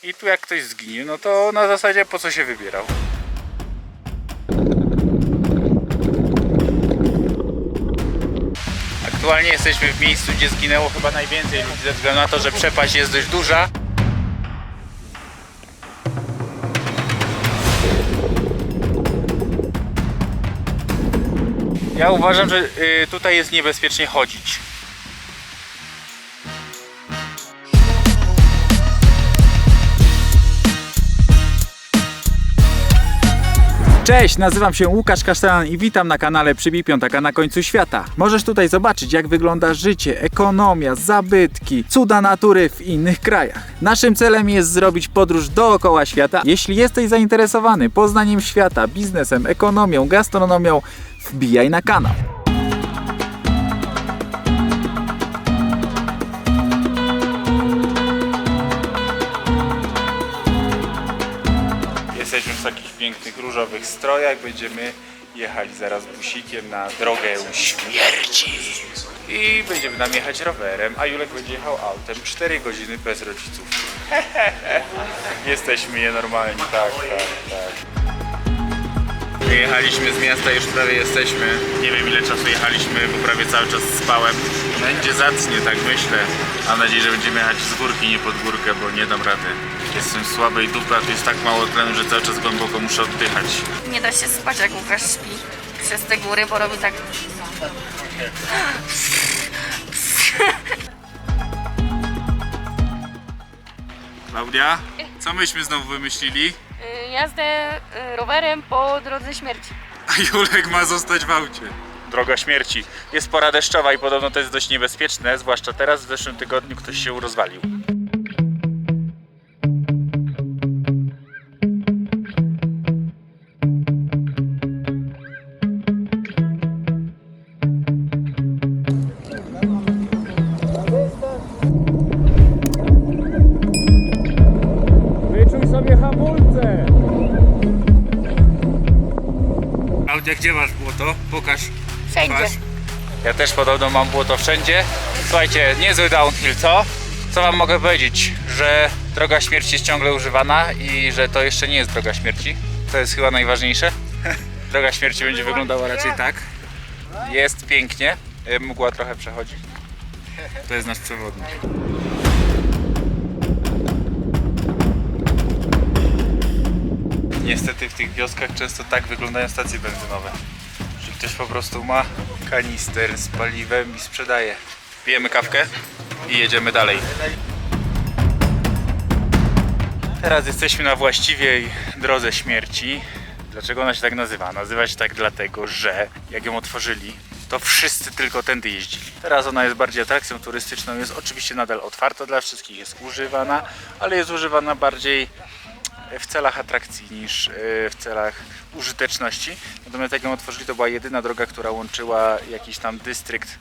I tu jak ktoś zginie, no to na zasadzie po co się wybierał. Aktualnie jesteśmy w miejscu, gdzie zginęło chyba najwięcej ludzi ze względu na to, że przepaść jest dość duża. Ja uważam, że tutaj jest niebezpiecznie chodzić. Cześć, nazywam się Łukasz Kasztelan i witam na kanale Przybij Piątaka na końcu świata. Możesz tutaj zobaczyć, jak wygląda życie, ekonomia, zabytki, cuda natury w innych krajach. Naszym celem jest zrobić podróż dookoła świata. Jeśli jesteś zainteresowany poznaniem świata, biznesem, ekonomią, gastronomią, wbijaj na kanał. Jesteśmy w takich pięknych różowych strojach, będziemy jechali zaraz busikiem na drogę śmierci i będziemy nam jechać rowerem, a Julek będzie jechał autem 4 godziny bez rodziców. Jesteśmy nienormalni, tak. Wyjechaliśmy z miasta, już prawie jesteśmy. Nie wiem ile czasu jechaliśmy, bo prawie cały czas spałem. Będzie zacnie, tak myślę. Mam nadzieję, że będziemy jechać z górki, nie pod górkę, bo nie dam rady. Jestem słabej dupy, a tu jest tak mało tlenu, że cały czas głęboko muszę oddychać. Nie da się spać, jak Łukasz śpi przez te góry, bo robi tak... Klaudia, co myśmy znowu wymyślili? Jazdę rowerem po drodze śmierci. A Julek ma zostać w aucie. Droga śmierci. Jest pora deszczowa i podobno to jest dość niebezpieczne, zwłaszcza teraz. W zeszłym tygodniu ktoś się rozwalił. Wyczuj sobie hamulce! Klaudia, gdzie masz błoto? Pokaż. Wszędzie. Pokaż. Ja też podobno mam błoto wszędzie. Słuchajcie, niezły downhill, co? Co wam mogę powiedzieć? Że droga śmierci jest ciągle używana i że to jeszcze nie jest droga śmierci. To jest chyba najważniejsze. Droga śmierci będzie wyglądała raczej tak. Jest pięknie. Mgła trochę przechodzi. To jest nasz przewodnik. Niestety w tych wioskach często tak wyglądają stacje benzynowe, że ktoś po prostu ma kanister z paliwem i sprzedaje. Pijemy kawkę i jedziemy dalej. Teraz jesteśmy na właściwej drodze śmierci. Dlaczego ona się tak nazywa? Nazywa się tak dlatego, że jak ją otworzyli, to wszyscy tylko tędy jeździli. Teraz ona jest bardziej atrakcją turystyczną, jest oczywiście nadal otwarta dla wszystkich, jest używana, ale jest używana bardziej w celach atrakcji niż w celach użyteczności. Natomiast jak ją otworzyli, to była jedyna droga, która łączyła jakiś tam dystrykt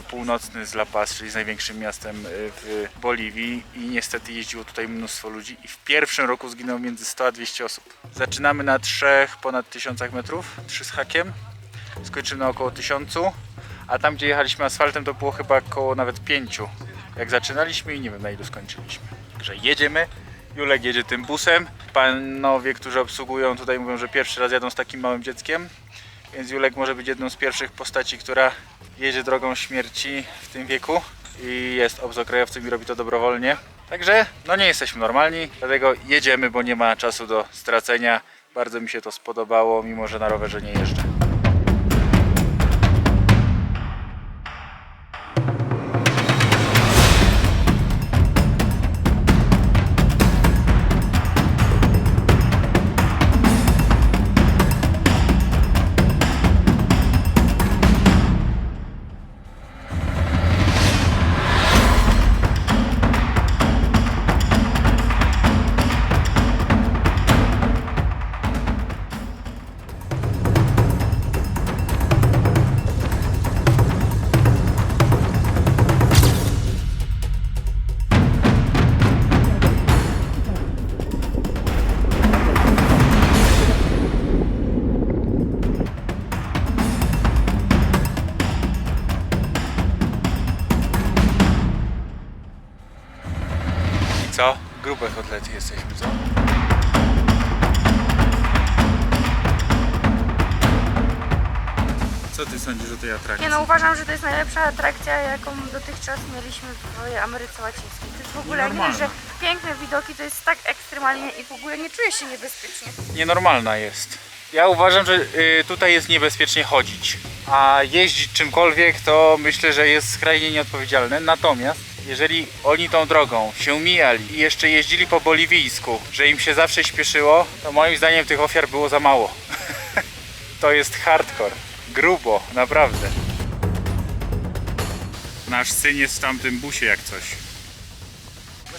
północny z La Paz, czyli z największym miastem w Boliwii i niestety jeździło tutaj mnóstwo ludzi i w pierwszym roku zginęło między 100 a 200 osób. Zaczynamy na ponad 1000 metrów, 3 z hakiem, skończymy na około 1000, a tam gdzie jechaliśmy asfaltem to było chyba około nawet 5 jak zaczynaliśmy i nie wiem na ilu skończyliśmy. Także jedziemy. Julek jedzie tym busem. Panowie, którzy obsługują tutaj mówią, że pierwszy raz jadą z takim małym dzieckiem, więc Julek może być jedną z pierwszych postaci, która jedzie drogą śmierci w tym wieku i jest obcokrajowcem i robi to dobrowolnie. Także no nie jesteśmy normalni, dlatego jedziemy, bo nie ma czasu do stracenia. Bardzo mi się to spodobało, mimo że na rowerze nie jeżdżę. atrakcji jesteśmy, co? Co ty sądzisz o tej atrakcji? Nie no, uważam, że to jest najlepsza atrakcja, jaką dotychczas mieliśmy w Ameryce Łacińskiej. To jest w ogóle, nie wiem, że piękne widoki, to jest tak ekstremalnie i w ogóle nie czuję się niebezpiecznie. Nienormalna jest. Ja uważam, że tutaj jest niebezpiecznie chodzić, a jeździć czymkolwiek to myślę, że jest skrajnie nieodpowiedzialne. Natomiast jeżeli oni tą drogą się mijali i jeszcze jeździli po boliwijsku, że im się zawsze śpieszyło, to moim zdaniem tych ofiar było za mało. To jest hardcore. Grubo, naprawdę. Nasz syn jest w tamtym busie jak coś.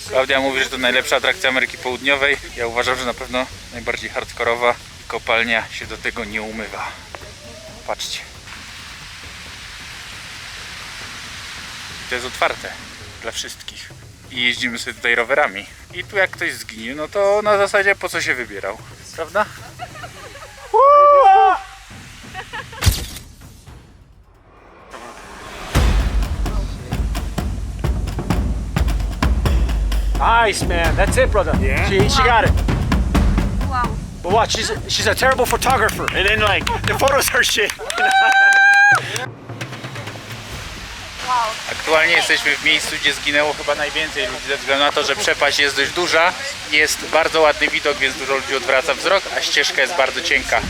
Klaudia mówi, że to najlepsza atrakcja Ameryki Południowej. Ja uważam, że na pewno najbardziej hardkorowa. Kopalnia się do tego nie umywa. Patrzcie. To jest otwarte dla wszystkich. I jeździmy sobie tutaj rowerami. I tu jak ktoś zginie, no to na zasadzie po co się wybierał. Prawda? Nice, man. That's it, brother. Yeah? She got it. Wow. But what? She's a terrible photographer. And then like the photos are shit. Wow. Aktualnie jesteśmy w miejscu, gdzie zginęło chyba najwięcej ludzi ze względu na to, że przepaść jest dość duża. Jest bardzo ładny widok, więc dużo ludzi odwraca wzrok, a ścieżka jest bardzo cienka.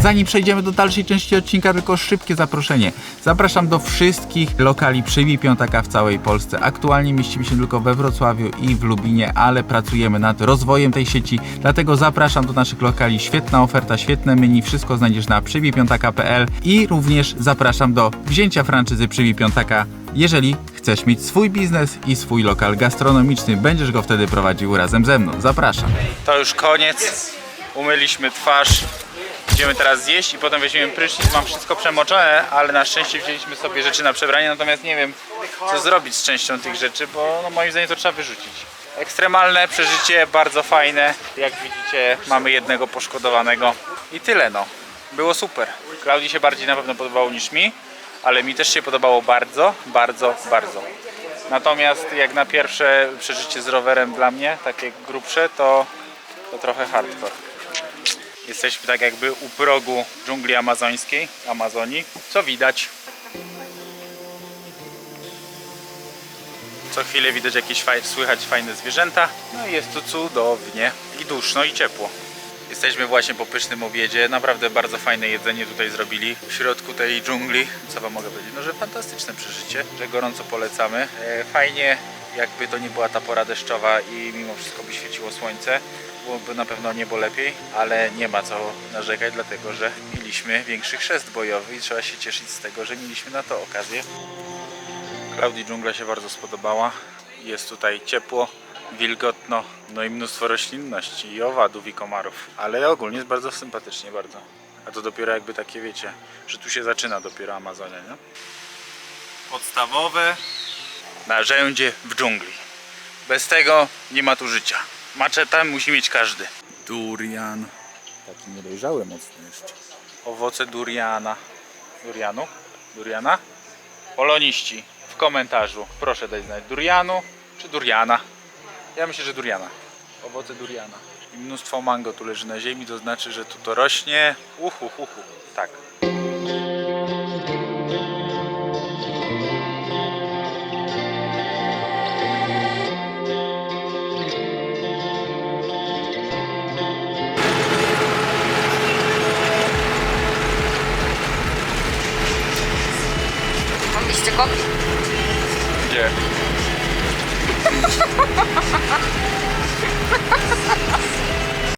Zanim przejdziemy do dalszej części odcinka, tylko szybkie zaproszenie. Zapraszam do wszystkich lokali Przybij Piątaka w całej Polsce. Aktualnie mieścimy się tylko we Wrocławiu i w Lubinie, ale pracujemy nad rozwojem tej sieci, dlatego zapraszam do naszych lokali. Świetna oferta, świetne menu, wszystko znajdziesz na przybijpiątaka.pl i również zapraszam do wzięcia franczyzy Przybij Piątaka. Jeżeli chcesz mieć swój biznes i swój lokal gastronomiczny, będziesz go wtedy prowadził razem ze mną. Zapraszam. To już koniec. Umyliśmy twarz. Idziemy teraz zjeść i potem weźmiemy prysznic. Mam wszystko przemoczone, ale na szczęście wzięliśmy sobie rzeczy na przebranie, natomiast nie wiem, co zrobić z częścią tych rzeczy, bo no, moim zdaniem to trzeba wyrzucić. Ekstremalne przeżycie, bardzo fajne. Jak widzicie, mamy jednego poszkodowanego i tyle no. Było super. Klaudii się bardziej na pewno podobało niż mi, ale mi też się podobało bardzo, bardzo, bardzo. Natomiast jak na pierwsze przeżycie z rowerem dla mnie, takie grubsze, to trochę hardcore. Jesteśmy tak jakby u progu dżungli amazońskiej, Amazonii. Co widać? Co chwilę widać jakieś słychać fajne zwierzęta. No i jest tu cudownie i duszno i ciepło. Jesteśmy właśnie po pysznym obiedzie. Naprawdę bardzo fajne jedzenie tutaj zrobili w środku tej dżungli. Co wam mogę powiedzieć? No, że fantastyczne przeżycie, że gorąco polecamy. Fajnie, jakby to nie była ta pora deszczowa i mimo wszystko by świeciło słońce. Byłoby na pewno niebo lepiej, ale nie ma co narzekać, dlatego że mieliśmy większy chrzest bojowy i trzeba się cieszyć z tego, że mieliśmy na to okazję. Klaudii dżungla się bardzo spodobała. Jest tutaj ciepło, wilgotno, no i mnóstwo roślinności i owadów i komarów. Ale ogólnie jest bardzo sympatycznie, bardzo. A to dopiero jakby takie, wiecie, że tu się zaczyna dopiero Amazonia, nie? Podstawowe narzędzie w dżungli. Bez tego nie ma tu życia. Maczetę musi mieć każdy. Durian. Taki niedojrzały mocno jeszcze. Owoce duriana. Durianu? Duriana? Poloniści w komentarzu proszę dać znać, durianu czy duriana. Ja myślę, że duriana. owoce duriana. I mnóstwo mango tu leży na ziemi, to znaczy, że tu to rośnie. Tak. Mam liście kopi. Gdzie?